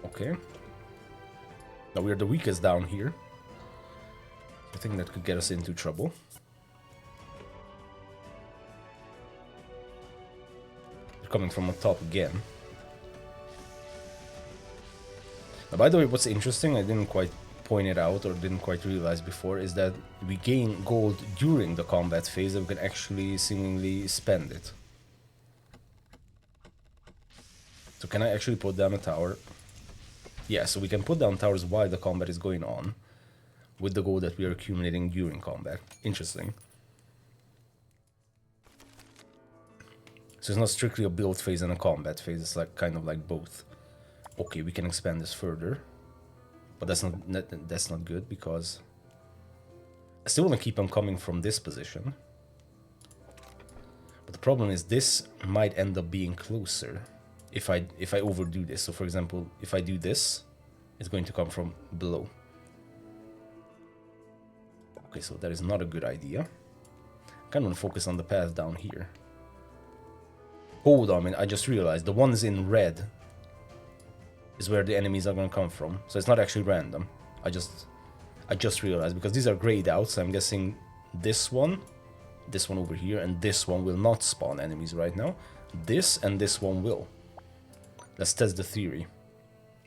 Okay. Now we're the weakest down here. I think that could get us into trouble. They're coming from on top again. Now, by the way, what's interesting, I didn't quite point it out or didn't quite realize before, is that we gain gold during the combat phase and we can actually seemingly spend it. So can I actually put down a tower? Yeah, so we can put down towers while the combat is going on with the gold that we are accumulating during combat. Interesting. So it's not strictly a build phase and a combat phase, it's like kind of like both. Okay, we can expand this further. But that's not good because I still want to keep them coming from this position. But the problem is this might end up being closer if I overdo this. So for example, if I do this, it's going to come from below. Okay, so that is not a good idea. I kind of want to focus on the path down here. Hold on, I just realized the ones in red is where the enemies are going to come from. So it's not actually random. I just realized, because these are grayed out, so I'm guessing this one over here, and this one will not spawn enemies right now. This and this one will. Let's test the theory.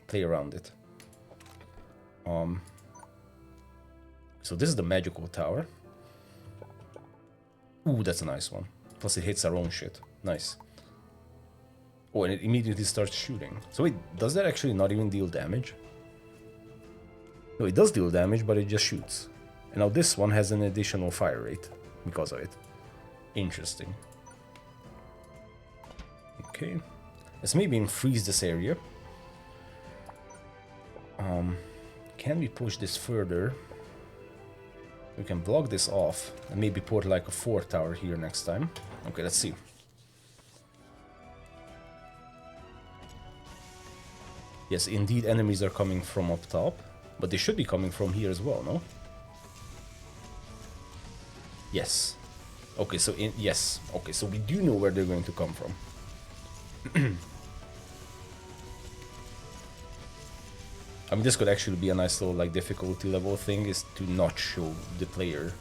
Play around it. So this is the magical tower. Ooh, that's a nice one. Plus it hits our own shit. Nice. Oh, and it immediately starts shooting. So wait, does that actually not even deal damage? No, it does deal damage, but it just shoots. And now this one has an additional fire rate because of it. Interesting. Okay. Let's maybe freeze this area. can we push this further? We can block this off and maybe put like a 4th tower here next time. Okay, let's see. Yes, indeed, enemies are coming from up top, but they should be coming from here as well, no? Yes. Okay, so yes. Okay, so we do know where they're going to come from. I mean, this could actually be a nice little like difficulty level thing, is to not show the player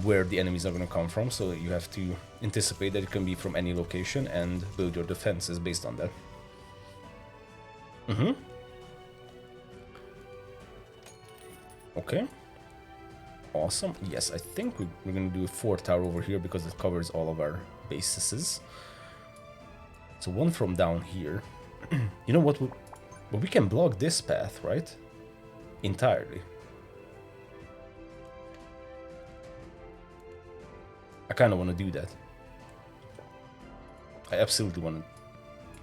where the enemies are going to come from, so you have to anticipate that it can be from any location and build your defenses based on that. Okay. Awesome. Yes, I think we're going to do a 4th tower over here because it covers all of our bases. So one from down here. You know what? We can block this path, right? Entirely. I kind of want to do that. I absolutely want to...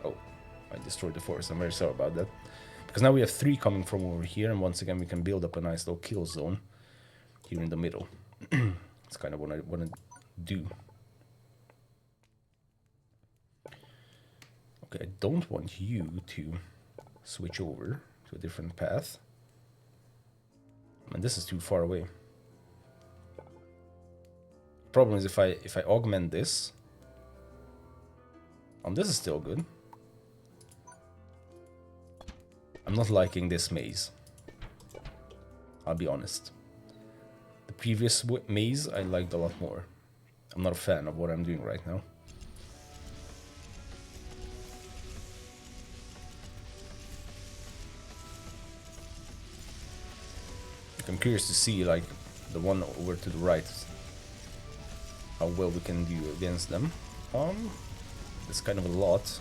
Oh, I destroyed the forest. I'm very sorry about that. Because now we have 3 coming from over here, and once again we can build up a nice little kill zone here in the middle. That's kind of what I want to do. Okay, I don't want you to switch over to a different path. And this is too far away. Problem is if I augment this, this is still good. I'm not liking this maze. I'll be honest. The previous maze I liked a lot more. I'm not a fan of what I'm doing right now. I'm curious to see like the one over to the right, how well we can do against them. It's kind of a lot.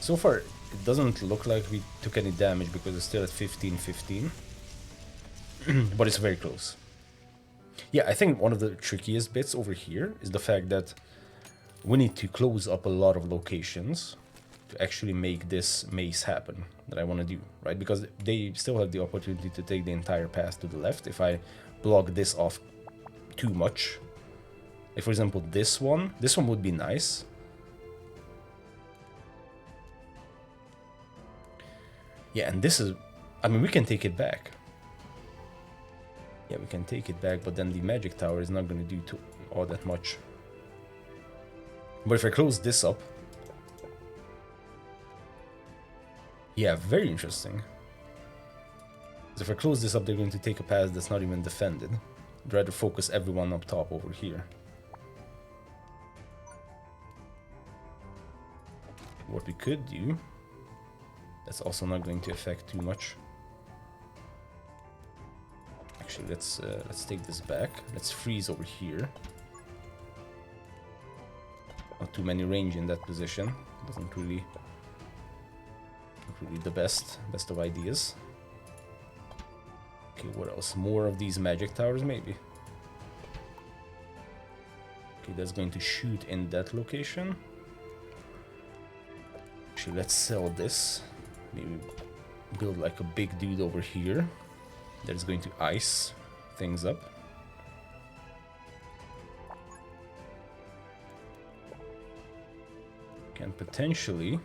So far, it doesn't look like we took any damage because it's still at 15-15. But it's very close. Yeah, I think one of the trickiest bits over here is the fact that we need to close up a lot of locations to actually make this maze happen that I want to do, right? Because they still have the opportunity to take the entire path to the left if I block this off too much. Like, for example, this one would be nice. Yeah, and this is... I mean, we can take it back. Yeah, we can take it back, but then the magic tower is not going to do all that much. But if I close this up... Yeah, very interesting. If I close this up, they're going to take a path that's not even defended. I'd rather focus everyone up top over here. What we could do... That's also not going to affect too much. Actually, let's take this back. Let's freeze over here. Not too many range in that position. Doesn't really... Not really the best of ideas. Okay, what else? More of these magic towers, maybe. Okay, that's going to shoot in that location. Actually, let's sell this. Maybe build like a big dude over here that is going to ice things up. Can potentially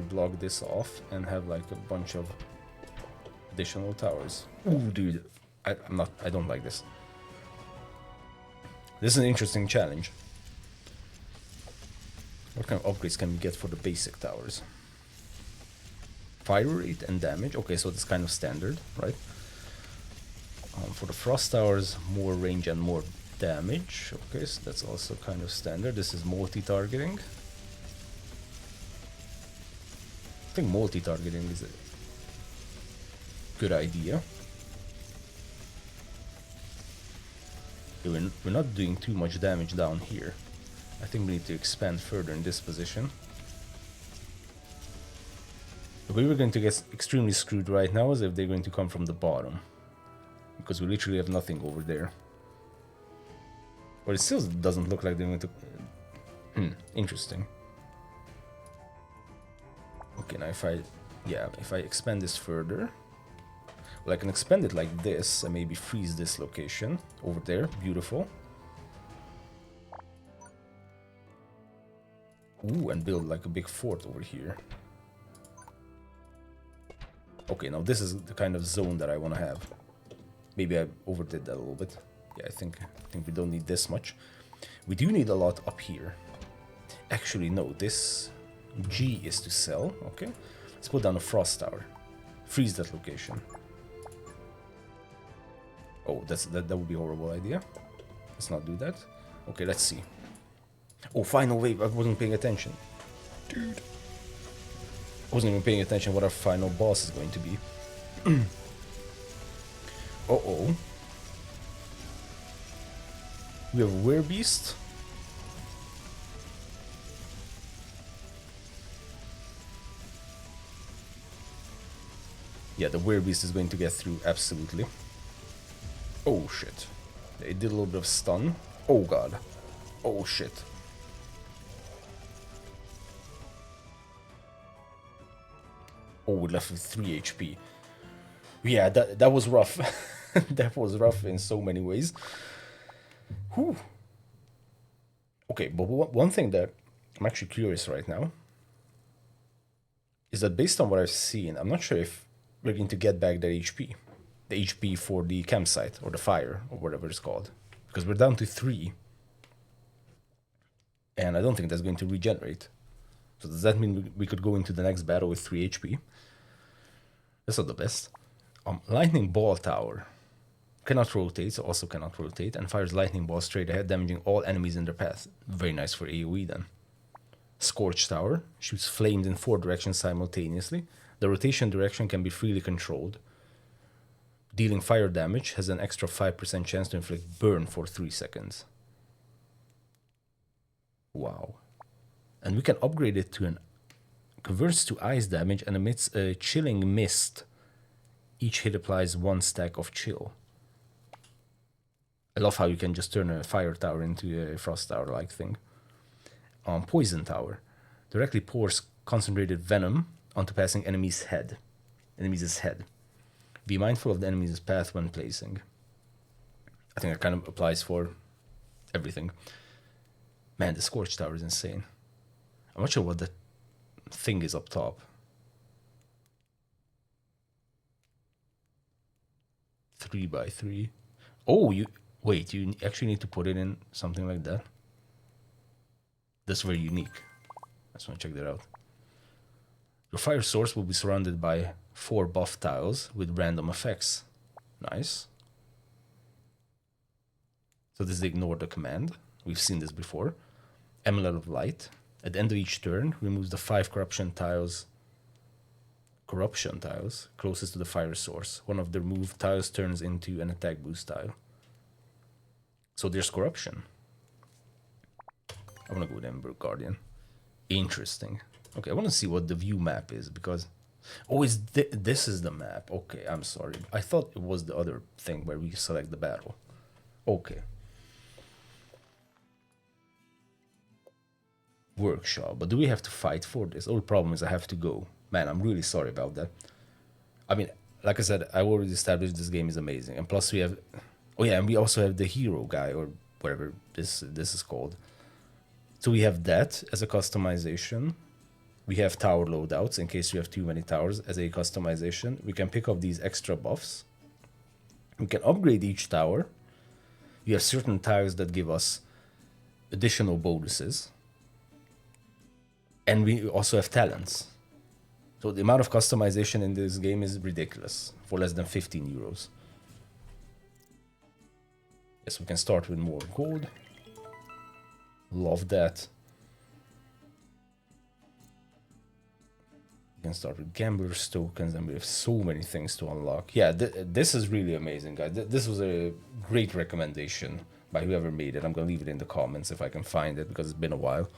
block this off and have like a bunch of additional towers. Ooh, dude, I don't like this. This is an interesting challenge. What kind of upgrades can we get for the basic towers? Fire rate and damage. Okay, so it's kind of standard, right? For the frost towers, more range and more damage. Okay, so that's also kind of standard. This is multi-targeting. I think multi-targeting is a good idea. Okay, we're not doing too much damage down here. I think we need to expand further in this position. The way we're going to get extremely screwed right now is if they're going to come from the bottom. Because we literally have nothing over there. But it still doesn't look like they're going to... Interesting. Okay, now if I expand this further, well, I can expand it like this and maybe freeze this location over there. Beautiful. Ooh, and build like a big fort over here. Okay, now this is the kind of zone that I want to have. Maybe I overdid that a little bit. Yeah, I think we don't need this much. We do need a lot up here. Actually, no, this G is to sell. Okay, let's put down a frost tower. Freeze that location. Oh, that would be a horrible idea. Let's not do that. Okay, let's see. Oh, final wave. I wasn't paying attention. Dude. I wasn't even paying attention what our final boss is going to be. Uh-oh. We have a werebeast. Yeah, the werebeast is going to get through, absolutely. Oh, shit. It did a little bit of stun. Oh, God. Oh, shit. Oh, we left with 3 HP. Yeah, that was rough. That was rough in so many ways. Whew. Okay, but one thing that I'm actually curious right now is that based on what I've seen, I'm not sure if we're going to get back that HP. The HP for the campsite, or the fire, or whatever it's called. Because we're down to 3. And I don't think that's going to regenerate. So does that mean we could go into the next battle with 3 HP? That's not the best. Lightning Ball Tower. Cannot rotate, so also cannot rotate, and fires lightning balls straight ahead, damaging all enemies in their path. Very nice for AoE then. Scorch Tower. Shoots flames in 4 directions simultaneously. The rotation direction can be freely controlled. Dealing fire damage has an extra 5% chance to inflict burn for 3 seconds. Wow. And we can upgrade it to an converts to ice damage and emits a chilling mist. Each hit applies 1 stack of chill. I love how you can just turn a fire tower into a frost tower like thing. Poison Tower. Directly pours concentrated venom onto passing enemy's head. Be mindful of the enemy's path when placing. I think that kind of applies for everything. Man, the Scorch Tower is insane. I'm not sure what the thing is up top. 3x3. Oh, you actually need to put it in something like that. That's very unique. I just want to check that out. Your fire source will be surrounded by 4 buff tiles with random effects. Nice. So this is ignore the command. We've seen this before. Amulet of Light. At the end of each turn, removes the 5 corruption tiles closest to the fire source. One of the removed tiles turns into an attack boost tile. So there's corruption. I want to go with Ember Guardian. Interesting. Okay, I want to see what the view map is, because... Oh, this is the map. Okay, I'm sorry. I thought it was the other thing where we select the battle. Okay. Workshop. But do we have to fight for this? Oh, the problem is I have to go. Man, I'm really sorry about that. I mean, like I said, I already established this game is amazing. And plus we have... Oh yeah, and we also have the hero guy, or whatever this is called. So we have that as a customization. We have tower loadouts in case you have too many towers as a customization. We can pick up these extra buffs. We can upgrade each tower. You have certain tiles that give us additional bonuses. And we also have talents. So the amount of customization in this game is ridiculous for less than 15 euros. Yes, we can start with more gold. Love that. We can start with gambler's tokens, and we have so many things to unlock. Yeah, this is really amazing, guys. This was a great recommendation by whoever made it. I'm gonna leave it in the comments if I can find it, because it's been a while.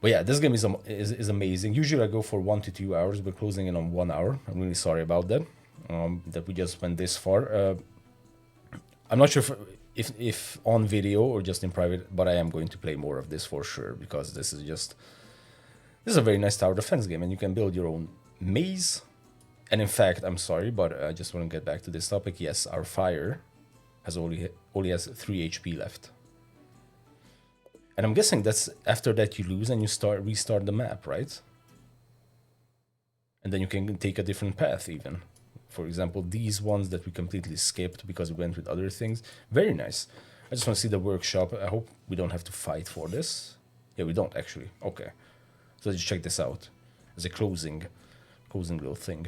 But yeah, this game is amazing. Usually I go for 1 to 2 hours. We're closing in on 1 hour. I'm really sorry about that. That we just went this far. I'm not sure if on video or just in private, but I am going to play more of this for sure, because this is just This is a very nice tower defense game, and you can build your own maze. And in fact, I'm sorry, but I just want to get back to this topic. Yes, our fire has only has 3 HP left. And I'm guessing that's after that you lose and you restart the map, right? And then you can take a different path even. For example, these ones that we completely skipped because we went with other things. Very nice. I just want to see the workshop. I hope we don't have to fight for this. Yeah, we don't actually. Okay. So let's check this out. As a closing little thing.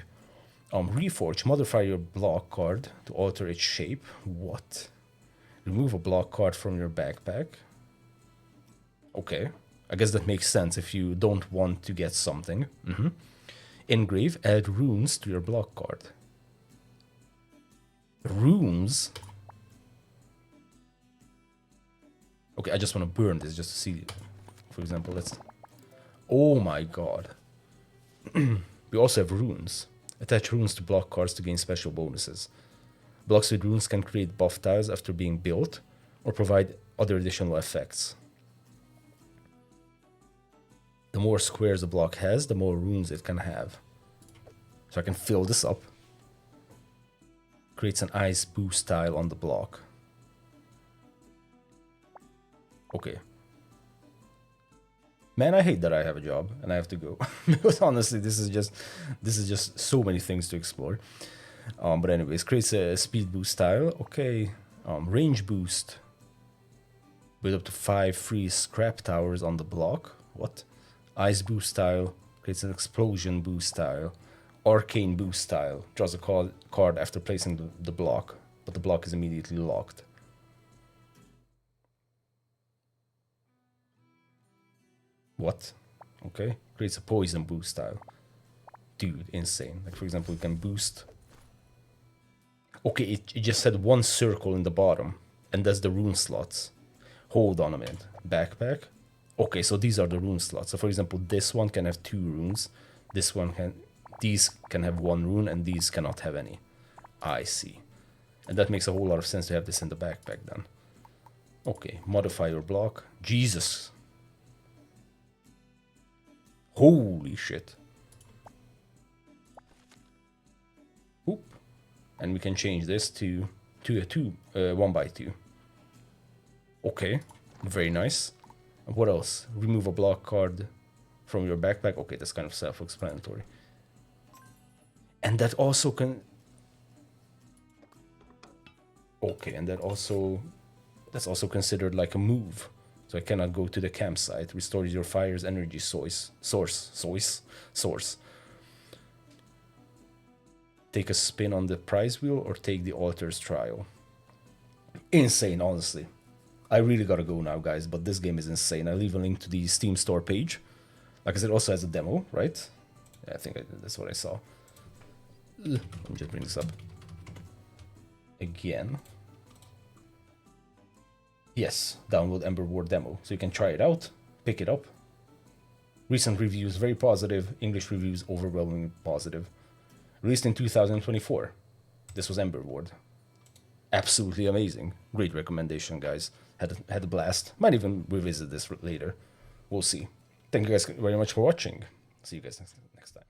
Reforge. Modify your block card to alter its shape. What? Remove a block card from your backpack. Okay. I guess that makes sense if you don't want to get something. Engrave. Add runes to your block card. Runes? Okay, I just want to burn this just to see. For example, let's... Oh my god. We also have runes. Attach runes to block cards to gain special bonuses. Blocks with runes can create buff tiles after being built, or provide other additional effects. The more squares a block has, the more runes it can have. So I can fill this up. Creates an ice boost tile on the block. Okay. Man, I hate that I have a job and I have to go. Because honestly, this is just so many things to explore. But anyways, creates a speed boost tile. Okay. Range boost. With up to 5 free scrap towers on the block. What? Ice boost tile. Creates an explosion boost tile. Arcane boost tile. Draws a card after placing the block. But the block is immediately locked. What? Okay. Creates a poison boost tile. Dude, insane. Like, for example, we can boost... Okay, it just had one circle in the bottom. And that's the rune slots. Hold on a minute. Backpack. Okay, so these are the rune slots. So, for example, this one can have 2 runes. This one can... These can have 1 rune, and these cannot have any. I see. And that makes a whole lot of sense to have this in the backpack, then. Okay, modify your block. Jesus. Holy shit. Oop. And we can change this to a 1 by 2. Okay, very nice. And what else? Remove a block card from your backpack. Okay, that's kind of self-explanatory. And that also can... Okay, and that's also considered like a move. So I cannot go to the campsite. Restores your fire's energy source. Take a spin on the prize wheel or take the altar's trial. Insane, honestly. I really gotta go now, guys, but this game is insane. I'll leave a link to the Steam store page. Like I said, it also has a demo, right? Yeah, I think that's what I saw. Let me just bring this up. Again. Yes, download Emberward demo. So you can try it out, pick it up. Recent reviews, very positive. English reviews, overwhelmingly positive. Released in 2024. This was Emberward. Absolutely amazing. Great recommendation, guys. Had a blast. Might even revisit this later. We'll see. Thank you guys very much for watching. See you guys next time.